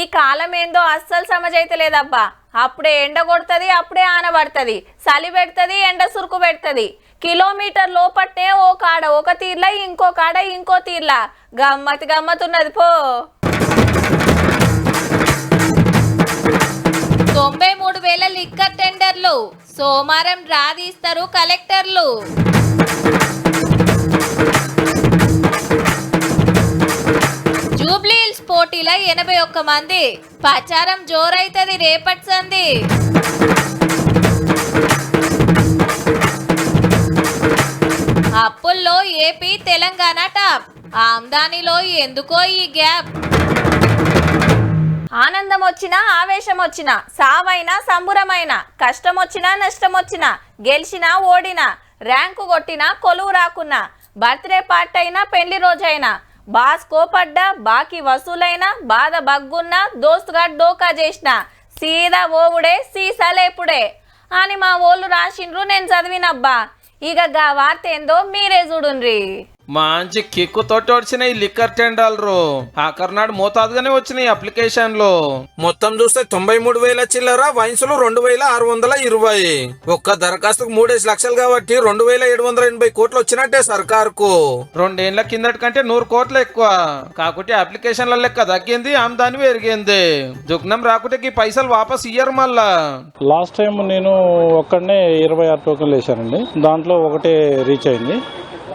ఈ కాలం ఏందో అస్సలు సమజైతలేదబ్బా. అప్పుడే ఎండ కొడుతుంది, అప్పుడే ఆన పడుతుంది, చలి పెడుతుంది, ఎండ సురుకు పెడుతుంది. కిలోమీటర్ లోపట్నే ఓ కాడ ఒక తీర్లా, ఇంకో కాడ ఇంకో తీర్లా. గమ్మత్తున్నది పో. 93,000 లిక్కర్ టెండర్లు సోమవారం డ్రా తీస్తారు కలెక్టర్లు. జూబ్లీ హిల్స్ పోటీలో 81 మంది. ప్రచారం జోరైతది రేపటి సంది. అప్పుల్లో ఏపీ తెలంగాణ టాప్. ఆమ్దానిలో ఎందుకో ఈ గ్యాప్. ఆనందం వచ్చినా ఆవేశం వచ్చినా, సావైనా సంబురమైనా, కష్టం వచ్చినా నష్టం వచ్చినా, గెలిచినా ఓడినా, ర్యాంకు కొట్టినా కొలువు రాకున్నా, బర్త్డే పార్టీ అయినా పెళ్లి రోజైనా, బాస్ కోపడ్డా బాకీ వసూలైనా, బాధ బగ్గున్నా, దోస్తుగా డోకా చేసిన, సీదా ఓవుడే సీసాలేపుడే అని మా ఓళ్ళు రాసిండ్రు. నేను చదివినబ్బా. ఇక గా వార్త ఏందో మీరే చూడుండ్రి. మంచి కిక్కు తోటి వచ్చినాయి లిక్కర్ టెండర్లు. ఆఖరినాడు మోతాదుగానే వచ్చినాయి అప్లికేషన్లు. మొత్తం చూస్తే 93,000 చిల్లర, వైన్సులు 2,620. ఒక్క దరఖాస్తుకు 3 లక్షలు కాబట్టి 2,780 కోట్లు వచ్చినట్టే సర్కారుకు. 2 ఏళ్ల కిందటి కంటే 100 కోట్లు ఎక్కువ. కాకుంటే అప్లికేషన్ల లెక్క తగ్గింది, ఆమ్దాని పెరిగింది. దుగ్నం రాకుంటే ఈ పైసలు వాపస్ ఇయ్యరు మళ్ళా. లాస్ట్ టైం నేను ఒక్కడనే 26 టోకెన్లు వేసానండి. దాంట్లో ఒకటే రీచ్ అయింది.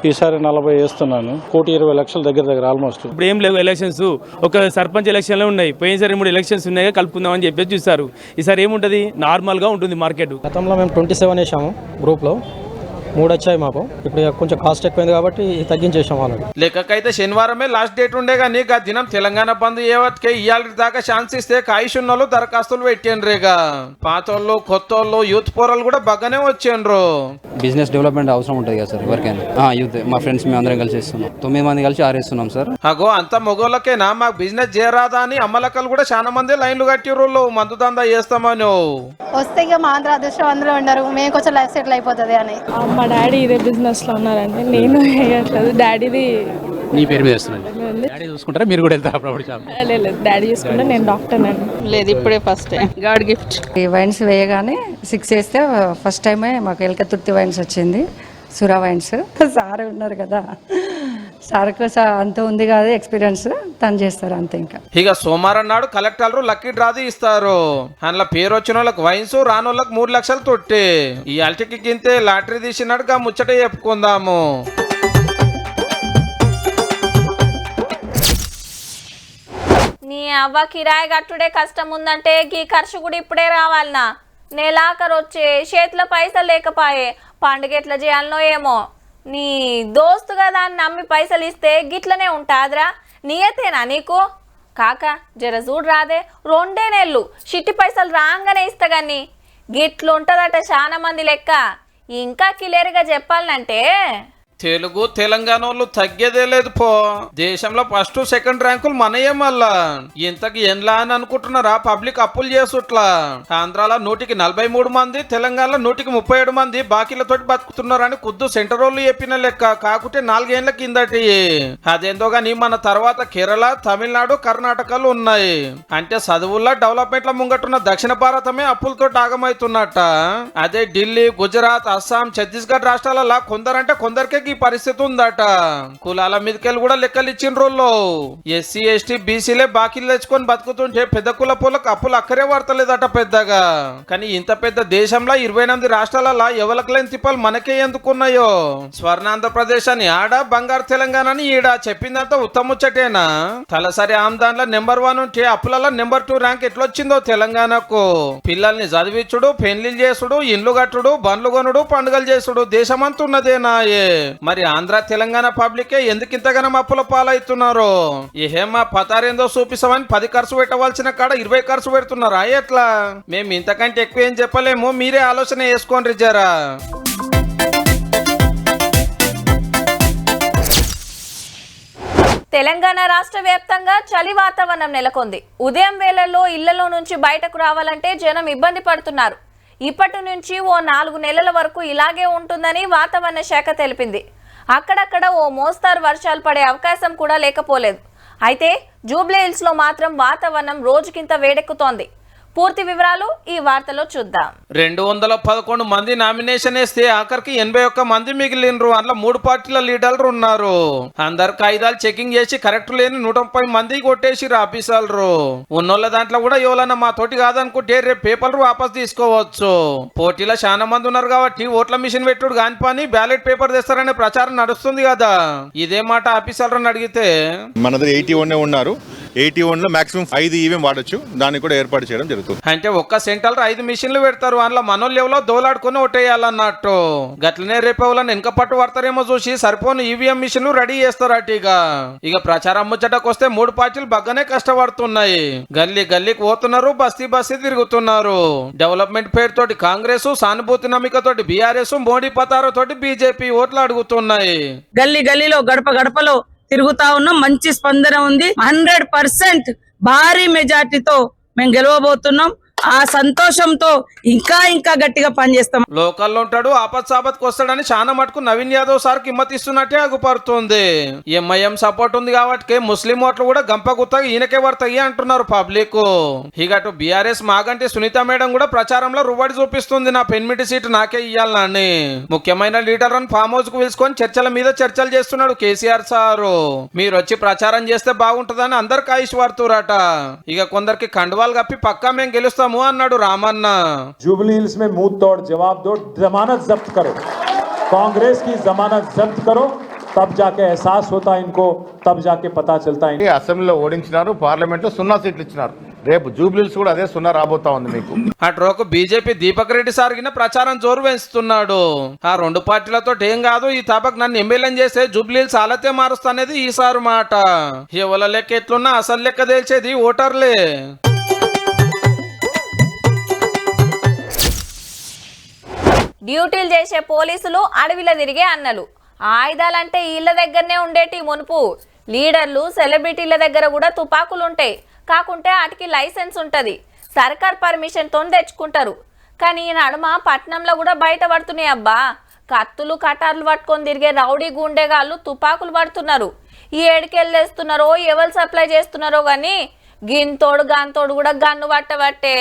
ఈసారి 40 వేస్తున్నాను. 1,20,00,000 దగ్గర ఆల్మోస్ట్. ఇప్పుడు ఏం లేవు ఎలక్షన్స్, ఒక సర్పంచ్ ఎలక్షన్లు ఉన్నాయి. పోయినసారి 3 ఎలక్షన్స్ ఉన్నాయి, కలుపుకుందామని చెప్పేసి చూస్తారు. ఈసారి ఏముంటుంది, నార్మల్గా ఉంటుంది మార్కెట్. గతంలో మేము 27 వేసాము గ్రూప్లో, 3 వచ్చాయి మాకు. ఇప్పుడు కొంచెం కాస్ట్ ఎక్కువైంది కాబట్టి తగ్గించేసాం వాళ్ళకి. లెక్కకైతే శనివారమే లాస్ట్ డేట్ ఉండే కానీ ఆ దినం తెలంగాణ బంద్ ఏవత్కే ఇయ్యాలి దాకా ఛాన్స్ ఇస్తే కాయిషున్నోళ్ళు దరఖాస్తులు పెట్టిండ్రేగా. పాతోళ్ళు కొత్తోళ్ళు యూత్ పోరలు కూడా బాగానే వచ్చిండ్రు. బిజినెస్ డెవలప్మెంట్ అవసరం ఉంటుంది కదా సార్ ఎవరికైనా. యూత్ మా ఫ్రెండ్స్ మేము అందరం కలిసి ఇస్తున్నాం. 9 మంది కలిసి ఆరేస్తున్నాం సార్. అగో అంత మొగోళ్ళకేనా మాకు బిజినెస్ చేయరాదా అని అమ్మలక్కలు కూడా చాలా మంది లైన్లు కట్టిర్రు మందు దందా చేస్తామని. వస్తే ఇక మా ఆంధ్ర అదృష్టం అందరూ ఉండరు, మేము కొంచెం లైఫ్ సెటిల్ అయిపోతుంది అని. మా డాడీ ఇదే బిజినెస్ లో ఉన్నారండి, నేను వేయట్లేదు. డాడీది నీ పేరు మీద వేస్తున్నాను. డాడీ చూసుకుంటారా, మీరు కూడా వెళ్తారా అప్పుడు? లేదు, డాడీ చూసుకుంటే నేను డాక్టర్ అండి. లేదు, ఇప్పుడే ఫస్ట్ టైం గాడ్ గిఫ్ట్. ఈ వైన్స్ వేయగానే 6 వేస్తే ఫస్ట్ టైమే మాకు ఎలకతుర్తి వైన్స్ వచ్చింది, సురా వైన్స్. సార్ ఉన్నారు కదా, సార్కు అంత ఉంది కాదు ఎక్స్పీరియన్స్, తను చేస్తారు అంతే. ఇంకా ఇక సోమవారం నాడు కలెక్టర్లు లక్కీ డ్రాది ఇస్తారు. అందులో పేరు వచ్చిన వాళ్ళకి వైన్స్, రానోళ్ళకి 3 లక్షలు తొట్టి. ఈ అల్టికి కింతే లాటరీ తీసినట్టుగా ముచ్చట చెప్పుకుందాము. నీ అవ్వ కిరాయి కట్టుడే కష్టం ఉందంటే గీ ఖర్చు కూడా ఇప్పుడే రావాలనా? నెలాఖరు వచ్చే చేతిలో పైసలు లేకపాయే, పండుగ ఎట్లా చేయాలనో ఏమో. నీ దోస్తు కదా అని నమ్మి పైసలు ఇస్తే గిట్లనే ఉంటాదిరా? నీయతేనా నీకు? కాక జర చూడు రాదే, 2 నెలలు చిట్టి పైసలు రాగానే ఇస్తా గాని గిట్లుంటదట చాలా మంది లెక్క. ఇంకా క్లియర్గా చెప్పాలంటే తెలుగు తెలంగాణ వాళ్ళు తగ్గేదే లేదు పో. దేశంలో ఫస్ట్ సెకండ్ ర్యాంకులు మనయే మళ్ళా. ఇంతకి ఎన్లా అని అనుకుంటున్నారా? పబ్లిక్ అప్పులు చేసుట్లా. ఆంధ్రాలో 143 మంది, తెలంగాణలో 137 మంది బాకీలతోటి బతుకుతున్నారని కుద్దు సెంటర్ వాళ్ళు చెప్పిన లెక్క. కాకుంటే 4 ఏళ్ల కిందటి. అదేందో గాని మన తర్వాత కేరళ, తమిళనాడు, కర్ణాటకలు ఉన్నాయి. అంటే చదువుల్లో డెవలప్మెంట్ల ముంగట్టున్న దక్షిణ భారతమే అప్పులతో ఆగమవుతున్నట్ట. అదే ఢిల్లీ, గుజరాత్, అస్సాం, ఛత్తీస్గఢ్ రాష్ట్రాలలో కొందరంటే కొందరికే ఈ పరిస్థితి ఉందట. కులాల మీదకెళ్ళి కూడా లెక్కలు ఇచ్చిండ్రోళ్ళు. ఎస్సీ, ఎస్టీ, బీసీలే బాకీలు తెచ్చుకొని బతుకుతుంటే పెద్ద కుల పూలకు అప్పులు అక్కరే పడతలేదట పెద్దగా. కానీ ఇంత పెద్ద దేశంలో 28 రాష్ట్రాలలో ఎవరికి లేని తిప్పలు మనకే ఎందుకున్నాయో. స్వర్ణాంధ్రప్రదేశ్ అని ఆడ, బంగారు తెలంగాణ అని ఈడ. చెప్పిందంతా ఉత్తముచ్చటేనా? తలసరి ఆమ్దాన్ల నెంబర్ 1 ఉంటే అప్పులలో నెంబర్ 2 ర్యాంక్ ఎట్లొచ్చిందో తెలంగాణకు. పిల్లల్ని చదివించుడు, పెళ్లిళ్ళు చేసుడు, ఇండ్లు కట్టుడు, బండ్లు కొనుడు, పండుగలు చేసుడు దేశమంతున్నదేనాయే. మరి ఆంధ్ర తెలంగాణ పబ్లికే ఎందుకింతగానం అప్పుల పాలవుతున్నారు? ఏమా పతారేందో చూపిస్తామని 10 ఖర్చు పెట్టవలసిన కాడ 20 ఖర్చు పెడుతున్నారా? ఎట్లా? మేము ఇంతకంటే ఎక్కువ ఏం చెప్పలేము, మీరే ఆలోచన చేసుకోండి జరా. తెలంగాణ రాష్ట్ర వ్యాప్తంగా చలి వాతావరణం నెలకొంది. ఉదయం వేళల్లో ఇళ్లలో నుంచి బయటకు రావాలంటే జనం ఇబ్బంది పడుతున్నారు. ఇప్పటి నుంచి ఓ 4 నెలల వరకు ఇలాగే ఉంటుందని వాతావరణ శాఖ తెలిపింది. అక్కడక్కడ ఓ మోస్తారు వర్షాలు పడే అవకాశం కూడా లేకపోలేదు. అయితే జూబ్లీ హిల్స్ లో మాత్రం వాతావరణం రోజుకింత వేడెక్కుతోంది. పూర్తి వివరాలు ఈ వార్తలో చూద్దాం. 211 మంది నామినేషన్ వేస్తే ఆఖరికి 81 మంది మిగిలినరు. అందులో 3 పార్టీల లీడర్లు ఉన్నారు. అందరు కాయిదాలు చెకింగ్ చేసి కరెక్ట్ లేని 130 మంది కొట్టేసిరు ఆఫీసర్లు. ఉన్నోళ్ళ దాంట్లో కూడా ఎవరన్నా మా తోటి కాదనుకుంటే రేపు పేపర్లు వాపస్ తీసుకోవచ్చు. పోటీలో చాలా మంది ఉన్నారు కాబట్టి ఓట్ల మిషన్ పెట్టుడు కాని పని బ్యాలెట్ పేపర్ తెస్తారనే ప్రచారం నడుస్తుంది కదా. ఇదే మాట ఆఫీసర్లను అడిగితే మన దగ్గర 81 ఉన్నారు. 81లో మాక్సిమం 5 ఈవీఎం వాడొచ్చు. దాన్ని కూడా ఏర్పాటు చేయడం జరుగుతుంది. అంటే ఒక్క సెంటర్ 5 మిషన్లు పెడతారు. అందులో మనోళ్ళు ఎవరో దోలాడుకుని ఒట్టేయాలన్నట్టు. గట్లనే రేపు ఎవరన్నా వెనక పట్టు పడతారేమో చూసి సరిపోను ఈవీఎం మిషన్లు రెడీ చేస్తారట. ఇక ప్రచారం ముచ్చటకు వస్తే 3 పార్టీలు బాగానే కష్టపడుతున్నాయి. గల్లీకి పోతున్నారు, బస్తీ తిరుగుతున్నారు. డెవలప్మెంట్ పేరుతోటి కాంగ్రెస్, సానుభూతి నమ్మికతోటి బీఆర్ఎస్, మోడీ పతారతోటి బీజేపీ ఓట్లు అడుగుతున్నాయి. గల్లీలో గడపలో తిరుగుతా ఉన్నాం. మంచి స్పందన ఉంది. 100% భారీ మెజార్టీతో మేము గెలవబోతున్నాం. ఆ సంతోషంతో ఇంకా గట్టిగా పనిచేస్తాం. లోకల్లో ఉంటాడు, ఆపత్సాపత్కి వస్తాడని చాలా మటుకు నవీన్ యాదవ్ సార్ కిమ్మతిస్తున్నట్టే అగుపడుతుంది. ఎంఐఎం సపోర్ట్ ఉంది కాబట్టి ముస్లిం ఓట్లు కూడా గంప గుత్తగా ఈయనకే పడతాయి అంటున్నారు పబ్లిక్. ఇగటు బీఆర్ఎస్ మాగంటి సునీత మేడం కూడా ప్రచారంలో రువ్వడి చూపిస్తుంది. నా పెన్మిటి సీటు నాకే ఇయ్యాలని. ముఖ్యమైన లీడర్ అని ఫామ్ హౌస్ కు పిలుచుకొని చర్చల మీద చర్చలు చేస్తున్నాడు కేసీఆర్ సారు. మీరు వచ్చి ప్రచారం చేస్తే బాగుంటుందని అందరికి ఆయుష్ పడుతురట. ఇక కొందరికి కండువాలు కప్పి పక్కా మేము గెలుస్తాం అన్నాడు రామన్న. जुबली हिल्स में मुंह तोड़ जवाब दो, जमानत जब्त करो, कांग्रेस की जमानत जब्त करो, तब जाके एहसास होता है इनको, तब जाके पता चलता है. అసెంబ్లీలో ఓడించినారు, పార్లమెంట్ లో 0 సీట్లు ఇచ్చినారు. రేపు జూబ్లీహిల్స్ కూడా అదే 0 రాబోతా ఉంది మీకు. అట్రోకు బీజేపీ దీపక్ రెడ్డి సార్గిన ప్రచారం జోరు వేస్తున్నాడు. ఆ 2 పార్టీలతో ఏం కాదు, ఈ తాపక్ నన్ను ఎమ్మెల్యేని చేస్తే జూబ్లీహిల్స్ ఆలతే మారుస్తానేది ఈసారి మాట. ఎవల లెక్క ఎట్లున్నా అసలు లెక్క తేల్చేది ఓటర్లే. డ్యూటీలు చేసే పోలీసులు అడవిలో తిరిగే అన్నలు. ఆయుధాలంటే వీళ్ళ దగ్గరనే ఉండేటి మునుపు. లీడర్లు, సెలబ్రిటీల దగ్గర కూడా తుపాకులు ఉంటాయి. కాకుంటే వాటికి లైసెన్స్ ఉంటుంది. సర్కార్ పర్మిషన్తో తెచ్చుకుంటారు. కానీ ఈ నడుమ పట్నంలో కూడా బయట పడుతున్నాయి అబ్బా. కత్తులు కటార్లు పట్టుకొని తిరిగే రౌడీ గుండెగాళ్ళు తుపాకులు పడుతున్నారు. ఈ ఏడికెళ్ళేస్తున్నారో ఎవరు సప్లై చేస్తున్నారో కానీ గింతోడు గాంతోడు కూడా గన్ను పట్టబట్టే.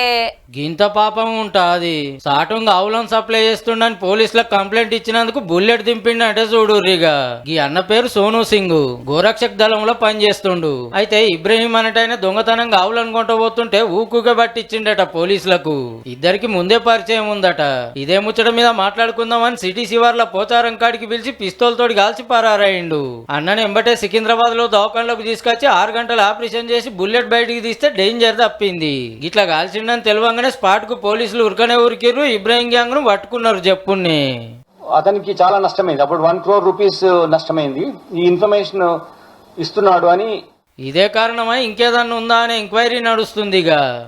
గింత పాపం ఉంటాది. సాటుంగా ఆవులను సప్లై చేస్తుండని పోలీసులకు కంప్లైంట్ ఇచ్చినందుకు బుల్లెట్ దింపిండంటే చూడుర్రిగా. ఈ అన్న పేరు సోను సింగ్, గోరక్షక్ దళంలో పనిచేస్తుండు. అయితే ఇబ్రహీం అనేటైన దొంగతనంగా ఆవులను కొంటబోతుంటే ఊకుగా పట్టించిండట పోలీసులకు. ఇద్దరికి ముందే పరిచయం ఉందట. ఇదే ముచ్చట మీద మాట్లాడుకుందామని సిటీ శివార్ల పోచారం కాడికి పిలిచి పిస్తోల్ తోటి కాల్చి పరారైండు. అన్నని ఎంబటే సికింద్రాబాద్ లో దవాఖానలోకి తీసుకొచ్చి 6 గంటలు ఆపరేషన్ చేసి బుల్లెట్ బయటికి తీస్తే డేంజర్ తప్పింది. ఇట్లా కాల్చిండని తెలియంగానే స్పాట్ కు పోలీసులు ఉరకనే ఉరికిర్రు. ఇబ్రాహిం గ్యాంగ్ ను పట్టుకున్నారు. చెప్పుని అతనికి చాలా నష్టమైంది. అప్పుడు 1 crore రూపీస్ నష్టమైంది. ఈ ఇన్ఫర్మేషన్ ఇస్తున్నాడు అని. ఇదే కారణమై ఇంకేదన్నా ఉందా అనే ఎంక్వైరీ నడుస్తుంది.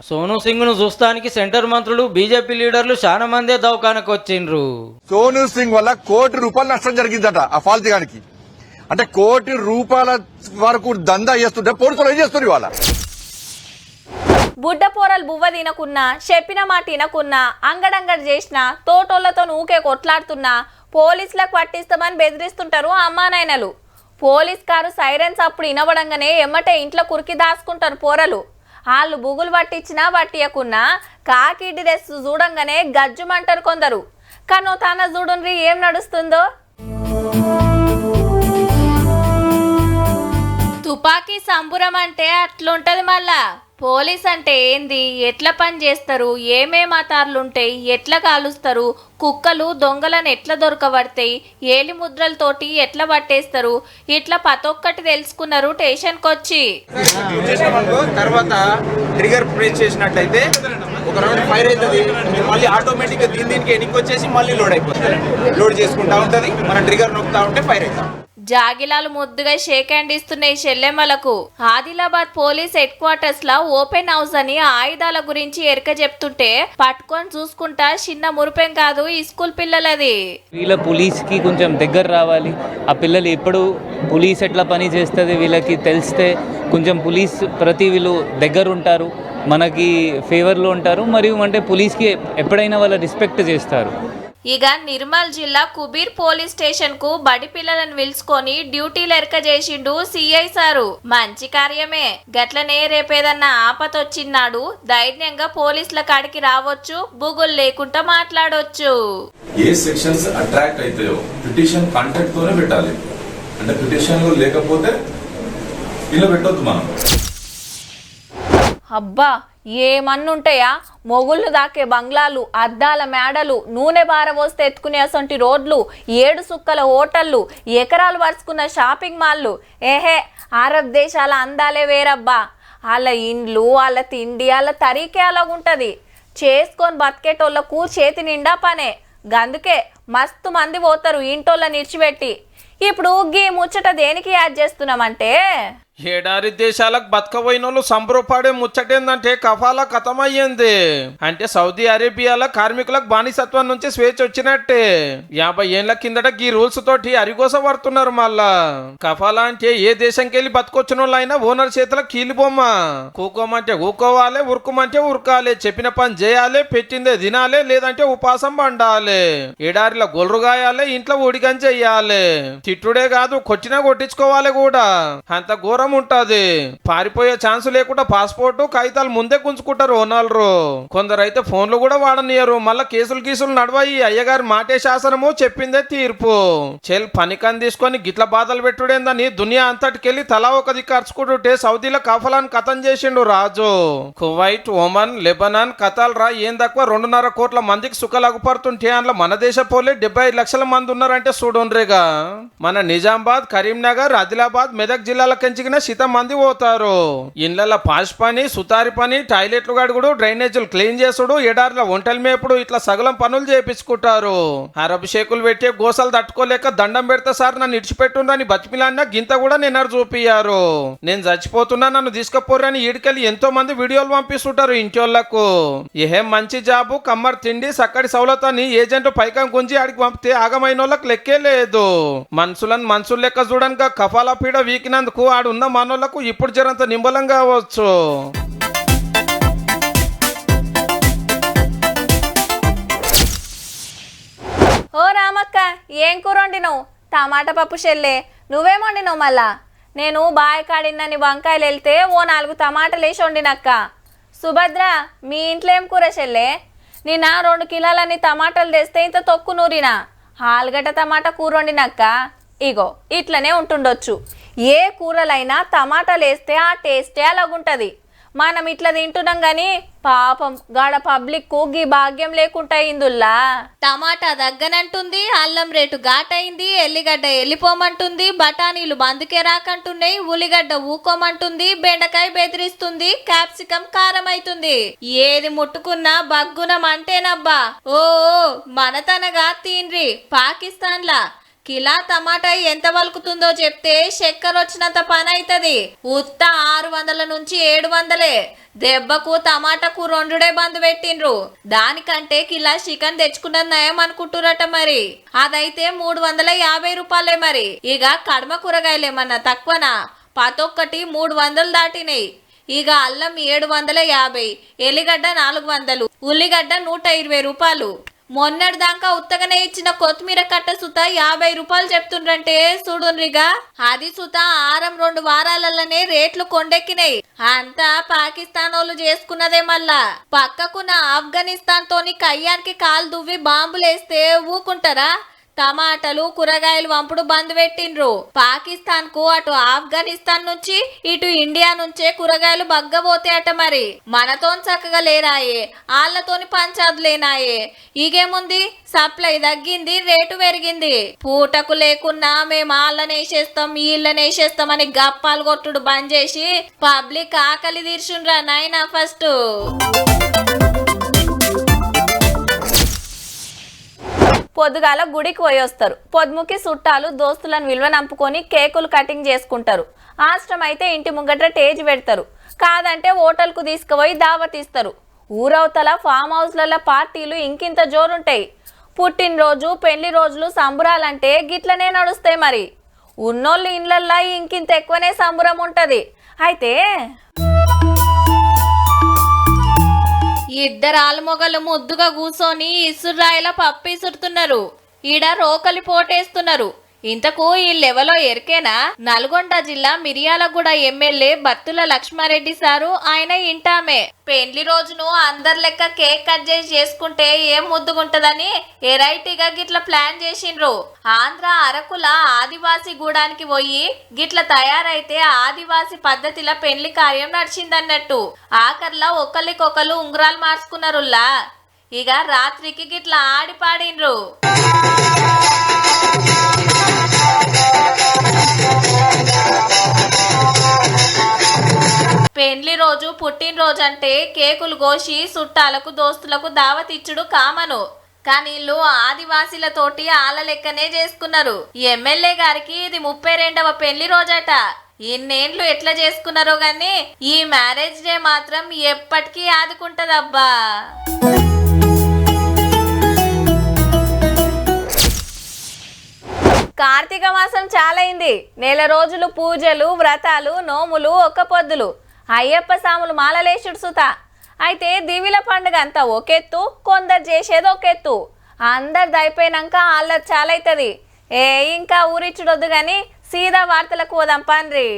సోను సింగ్ ను చూస్తానికి సెంటర్ మంత్రులు, బీజేపీ లీడర్లు చాలా మందే దవాఖానకు వచ్చిండ్రు. సోను సింగ్ వల్ల ₹1 కోటి నష్టం జరిగిందట ఆ ఫాల్తిగానికి. అంటే ₹1 కోటి వరకు దందా చేస్తుంటే పోలీసులు ఏం చేస్తారు ఇవాళ? బుడ్డ పోరలు బువ్వ తినకున్నా, చెప్పిన మాట తినకున్నా, అంగడంగడి చేసినా, తోటోళ్లతో ఊకే కొట్లాడుతున్నా పోలీసులకు పట్టిస్తామని బెదిరిస్తుంటారు అమ్మానాయనలు. పోలీస్ కారు సైరన్స్ అప్పుడు వినబడంగానే ఎమ్మటే ఇంట్లో కురికి దాచుకుంటారు పోరలు. వాళ్ళు బుగులు పట్టించినా పట్టియకున్నా కాకిడ్డి డ్రెస్ చూడంగానే గజ్జుమంటారు కొందరు. కానీ తన చూడుండ్రి ఏం నడుస్తుందో. తుపాకీ సంబురం అంటే అట్లుంటది. మళ్ళా పోలీస్ అంటే ఏంది, ఎట్లా పని చేస్తారు, ఏమేం ఆధారాలుంటాయి, ఎట్లా కాలుస్తారు, కుక్కలు దొంగలను ఎట్లా దొరకబడతాయి, ఏలి ముద్రలతోటి ఎట్లా పట్టేస్తారు, ఇట్లా ప్రతొక్కటి తెలుసుకున్నారు స్టేషన్కి వచ్చి. తర్వాత ట్రిగర్ ప్రెస్ చేసినట్లయితే ఒక రౌండ్ ఫైర్ అవుతుంది. మళ్ళీ ఆటోమేటిక్గా దీనికి ఎన్నిక వచ్చేసి మళ్ళీ లోడ్ అయిపోతుంది. లోడ్ చేసుకుంటా ఉంటుంది. మన ట్రిగర్ నొక్కుతా ఉంటే ఫైర్ అవుతాం. జాగిలాలు ముద్దుగా షేక్ హ్యాండ్ ఇస్తున్నాయి చెల్లెమ్మలకు. ఆదిలాబాద్ పోలీస్ హెడ్ క్వార్టర్స్ లా ఓపెన్ హౌస్ అని ఆయుధాల గురించి ఎరక చెప్తుంటే పట్టుకొని చూసుకుంటా చిన్న మురిపేం కాదు ఈ స్కూల్ పిల్లలది. వీళ్ళ పోలీస్ కి కొంచెం దగ్గర రావాలి. ఆ పిల్లలు ఎప్పుడు పోలీస్ ఎట్లా పని చేస్తుంది వీళ్ళకి తెలిస్తే కొంచెం పోలీస్ ప్రతి వీళ్ళు దగ్గర ఉంటారు, మనకి ఫేవర్లో ఉంటారు. మరియు అంటే పోలీస్కి ఎప్పుడైనా వాళ్ళ రెస్పెక్ట్ చేస్తారు. ఇక నిర్మల్ జిల్లా కుబీర్ పోలీస్ స్టేషన్ కు బడి పిల్లలను పిలుచుకొని డ్యూటీలు ఎరక చేసిండు సిఐ సారు. మంచి కార్యమే. గట్లనే రేపేదన్నా ఆపతొచ్చిన్నాడు ధైర్యంగా పోలీసుల కాడికి రావచ్చు, బుగులు లేకుండా మాట్లాడొచ్చు. ఏ సెక్షన్స్ అట్రాక్ట్ అవుతాయో పిటిషన్ కంటెంట్ తోనే పెట్టాలి. అంటే పిటిషన్ లేకపోతే ఇలా పెట్టొద్దు మనం. అబ్బా ఏమన్నుంటాయా, మొగుళ్ళు దాకే బంగ్లాలు, అద్దాల మేడలు, నూనె బారవోస్తే ఎత్తుకునే అసొంటి రోడ్లు, 7 సుక్కల హోటళ్ళు, ఎకరాలు వరుసుకున్న షాపింగ్ మాల్లు. ఏహే అరబ్ దేశాల అందాలే వేరబ్బా. వాళ్ళ ఇండ్లు, వాళ్ళ తిండి, వాళ్ళ తరీకే అలాగుంటుంది. చేసుకొని బతికేటోళ్ళకు చేతి నిండా పనే. గందుకే మస్తు మంది పోతారు ఇంటోళ్ళని ఇడిచిపెట్టి. ఇప్పుడు గీ ముచ్చట దేనికి యాడ్ చేస్తున్నామంటే, ఏడారి దేశాలకు బతకబోయినోళ్ళు సంబరపడే ముచ్చటేందంటే కఫాలా కథమయ్యింది. అంటే సౌదీ అరేబియాలో కార్మికులకు బానిసత్వం నుంచి స్వేచ్ఛ వచ్చినట్టే. 50 ఏళ్ల కిందట ఈ రూల్స్ తోటి అరిగోస పడుతున్నారు. మళ్ళా కఫాలా అంటే ఏ దేశంకి వెళ్ళి బతకొచ్చిన వాళ్ళైనా ఓనర్ చేతుల కీలిబొమ్మ. కూకోమంటే ఊకోవాలి, ఉరుకుమంటే ఉరకాలి, చెప్పిన పని చేయాలి, పెట్టిందే తినాలి, లేదంటే ఉపాసం పండాలి, ఎడారిలో గొల్రుగాయాలి, ఇంట్లో ఊడిగం చెయ్యాలి. తిట్టుడే కాదు కొట్టినా కొట్టించుకోవాలి కూడా. అంత ఘోరం ఉంటది. పారిపోయే ఛాన్స్ లేకుండా పాస్పోర్ట్ కాగితాలు ముందే గుంజుకుంటారు ఓనర్లు. కొందరైతే ఫోన్లు కూడా వాడనియరు. మళ్ళా కేసులు నడవాయి. అయ్యగారు మాటే శాసనము, చెప్పిందే తీర్పు. పనికని తీసుకొని గిట్ల బాధలు పెట్టుడేందని దునియా అంతటికెళ్ళి తలా ఒక దిక్కు అరుచుకుంటుంటే సౌదీలో కఫలాన్ని కథం చేసిండు రాజు. కువైట్, ఒమన్, లెబనాన్, కతాల్ రా ఏం తక్కువ 2.5 కోట్ల మందికి సుఖలగుపడుతుంటే అందులో మన దేశ పోలే 75 లక్షల మంది ఉన్నారంటే చూడుండ్రేగా. మన నిజామాబాద్, కరీంనగర్, ఆదిలాబాద్, మెదక్ జిల్లాల కెంచిగిన శతం మంది పోతారు. ఇండ్ల పాష్ పని, సుతారి పని, టాయిలెట్లు గడుగుడు, డ్రైనేజీలు క్లీన్ చేసుడు, ఎడారిలో ఒంటెలు మేపుడు, ఇట్లా సగలం పనులు చేపించుకుంటారు. అరబ్ షేకులు పెట్టే గోసలు తట్టుకోలేక దండం పెడితే సార్ నన్ను ఇడిచిపెట్టుండని బతిమిలాన్న గింత కూడా నిన్నరు చూపియారు. నేను చచ్చిపోతున్నా నన్ను తీసుకుపోరని ఈడికెళ్ళి ఎంతో మంది వీడియోలు పంపిస్తుంటారు ఇంటోళ్లకు. ఏం మంచి జాబు, కమ్మర్ తిండి, సక్కడి సౌలతని ఏజెంట్ పైకం గుంజి ఆడికి పంపితే ఆగమైన వాళ్ళకి లెక్కే లేదు. మనుషులను మనుషులు లెక్క చూడనుక కఫాలా పీడ వీకినందుకు ఆడున్న మనోళ్లకు ఇప్పుడు జరంత నింబలం కావచ్చు. ఓ రామక్క ఏం కూర వండినవు? టమాటా పప్పు చెల్లే. నువ్వేం వండినవు మళ్ళా? నేను బాయ్ కాడిన్నని వంకాయలు వెళ్తే ఓ 4 టమాటాలు వేసి వండినక్క. సుభద్ర మీ ఇంట్లో ఏం కూర చెల్లే? నిన్న 2 కిలోలని టమాటాలు తెస్తే ఇంత తొక్కు నూరినా. ఆలుగడ్డ టమాటా కూర వండినక్క. ఇగో ఇట్లనే ఉంటుండొచ్చు. ఏ కూరలైనా టమాటాలు వేస్తే ఆ టేస్టే అలాగుంటుంది. మనం ఇట్లా తింటున్నాం కానీ పాపం గాడ పబ్లిక్ గీ భాగ్యం లేకుండా ఇందుల్లా. టమాటా దగ్గనంటుంది, అల్లం రేటు ఘాటైంది, ఎల్లిగడ్డ వెళ్ళిపోమంటుంది, బఠానీలు బందుకే రాకంటున్నాయి, ఉల్లిగడ్డ ఊకోమంటుంది, బెండకాయ బెదిరిస్తుంది, క్యాప్సికం కారం అవుతుంది. ఏది ముట్టుకున్నా బగ్గునం అంటేనబ్బా. ఓ మనతనగా తిన్రి. పాకిస్తాన్లా కిలా టమాటా ఎంత వలుకుతుందో చెప్తే చక్కెర వచ్చినంత పని అవుతుంది. ఉత్త 600 నుంచి 700. దెబ్బకు టమాటాకు 2 బంద్ పెట్టిండ్రు. దానికంటే కిలా చికెన్ తెచ్చుకున్నది నయం అనుకుంటురట. మరి అదైతే 350 రూపాయలే. మరి ఇక కడమ కూరగాయలేమన్నా తక్కువనా? పతొక్కటి 300 దాటినాయి. ఇక అల్లం 750, ఎల్లిగడ్డ 400, ఉల్లిగడ్డ 120 రూపాయలు. మొన్నటి దాకా ఉత్తగానే ఇచ్చిన కొత్తిమీర కట్ట సుత 50 రూపాయలు చెప్తుండ్రంటే చూడుండ్రిగా. అది సుత 2 వారాలలోనే రేట్లు కొండెక్కినాయి. అంతా పాకిస్తాన్ వాళ్ళు చేసుకున్నదే. మళ్ళా పక్కకున్న ఆఫ్ఘనిస్తాన్ తోని కయ్యానికి కాలు దువ్వి బాంబులేస్తే ఊకుంటారా? టమాటాలు కూరగాయలు వంపుడు బంద్ పెట్టిండ్రు. పాకిస్తాన్ కు అటు ఆఫ్ఘనిస్తాన్ నుంచి ఇటు ఇండియా నుంచే కూరగాయలు బగ్గబోతే అట. మరి మనతోని చక్కగా లేరాయే, వాళ్ళతోని పంచాదులేనాయే. ఇగేముంది, సప్లై తగ్గింది, రేటు పెరిగింది. పూటకు లేకున్నా మేము వాళ్ళనేసేస్తాం వీళ్ళనేసేస్తామని గప్పాలు కొట్టుడు బంద్ చేసి పబ్లిక్ ఆకలి తీర్చుండ్రా నాయనా ఫస్ట్. పొద్దుగాల గుడికి పోయి వస్తారు. పొద్దుముకి చుట్టాలు దోస్తులను విలువ నంపుకొని కేకులు కటింగ్ చేసుకుంటారు. ఆశ్రమం అయితే ఇంటి ముంగట టేజ్ పెడతారు. కాదంటే హోటల్కు తీసుకుపోయి దావత్ ఇస్తారు. ఊరవతల ఫామ్ హౌస్లలో పార్టీలు ఇంకింత జోరుంటాయి. పుట్టినరోజు, పెళ్లి రోజులు, సంబురాలంటే గిట్లనే నడుస్తాయి. మరి ఉన్నోళ్ళు ఇండ్లల్లో ఇంకింత ఎక్కువనే సంబురం ఉంటుంది. అయితే ఇద్దరు ఆలుమొగలు ముద్దుగా కూసోని ఇసురాయిల పప్పు ఇసురుతున్నారు. ఈడ రోకలి పోటేస్తున్నారు. ఇంతకు ఈ లెవెలో ఎరికేనా? నల్గొండ జిల్లా మిర్యాలగూడ ఎమ్మెల్యే బత్తుల లక్ష్మారెడ్డి సారు ఆయన ఇంటామే పెండ్లి రోజును అందరి లెక్క కేక్ కట్ చేసి చేసుకుంటే ఏం ముద్దుగుంటదని ఎరైటీగా గిట్ల ప్లాన్ చేసిండ్రు. ఆంధ్ర అరకుల ఆదివాసి గూడానికి పోయి గిట్ల తయారైతే ఆదివాసి పద్ధతిలో పెండ్లి కార్యం నడిచిందన్నట్టు. ఆఖర్లా ఒకరికొకరు ఉంగరాలు మార్చుకున్నారుల్లా. ఇక రాత్రికి గిట్ల ఆడి పాడిండ్రు. పెండ్లి రోజు పుట్టినరోజు అంటే కేకులు కోసి చుట్టాలకు దోస్తులకు దావతిచ్చుడు కామను. కానీ వీళ్ళు ఆదివాసీలతోటి ఆల లెక్కనే చేసుకున్నారు. ఎమ్మెల్యే గారికి ఇది 32వ పెళ్లి రోజట. ఇన్నేండ్లు ఎట్లా చేసుకున్నారో గాని ఈ మ్యారేజ్ డే మాత్రం ఎప్పటికీ ఆదుకుంటదబ్బా. కార్తీక మాసం చాలైంది. నెల రోజులు పూజలు, వ్రతాలు, నోములు, ఒక్క పొద్దులు, అయ్యప్ప సాములు మాలలేసుడు సుత. అయితే దివిల పండుగ అంతా ఒకెత్తు, కొందరు చేసేది ఒకెత్తు. అందరిది అయిపోయినాక వాళ్ళది చాలైతుంది. ఇంకా ఊరిచ్చుడొద్దు కానీ సీదా వార్తలకు పోదాం పండ్రి.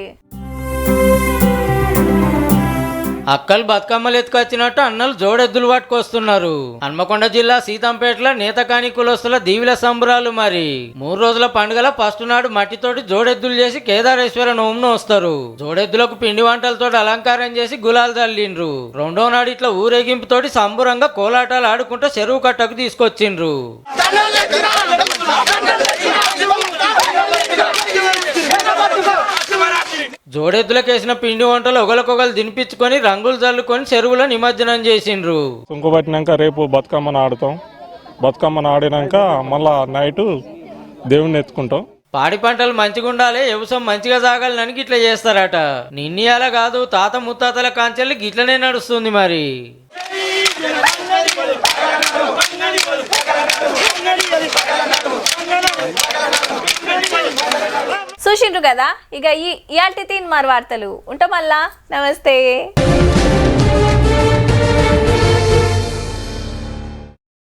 అక్కలు బతుకమ్మలు ఎత్తుకొచ్చినట్టు అన్నలు జోడెద్దులు పట్టుకొస్తున్నారు. హన్మకొండ జిల్లా సీతంపేటలో నేతకాని కులస్తుల దీవిల సంబరాలు. మరి 3 రోజుల పండుగల ఫస్ట్ నాడు మట్టితోటి జోడెద్దులు చేసి కేదారేశ్వర నోమును వస్తారు. జోడెద్దులకు పిండి వంటలతో అలంకారం చేసి గులాలు చల్లిండ్రు. 2వ నాడు ఇట్లా ఊరేగింపుతోటి సంబురంగా కోలాటాలు ఆడుకుంటూ చెరువు కట్టకు తీసుకొచ్చిండ్రు. జోడెద్దులకు వేసిన పిండి వంటలు ఒకరికొకరు తినిపించుకొని రంగులు చల్లుకొని చెరువులో నిమజ్జనం చేసిండ్రు. కుంకు పట్టినాక రేపు బతుకమ్మను ఆడుతాం. బతుకమ్మను ఆడినాక మళ్ళా నైట్ దేవుణ్ణి ఎత్తుకుంటాం. పాడి పంటలు మంచిగా ఉండాలి, వ్యవసాయం మంచిగా సాగాలని గిట్ల చేస్తారట. నిన్నయాల కాదు, తాత ముత్తాతల కాంచెల్లి గిట్లనే నడుస్తుంది. మరి చూసిండ్రు కదా. ఇక ఈ ఇయాల్టి తీన్ మార్ వార్తలు ఉంటాం. మళ్ళా నమస్తే.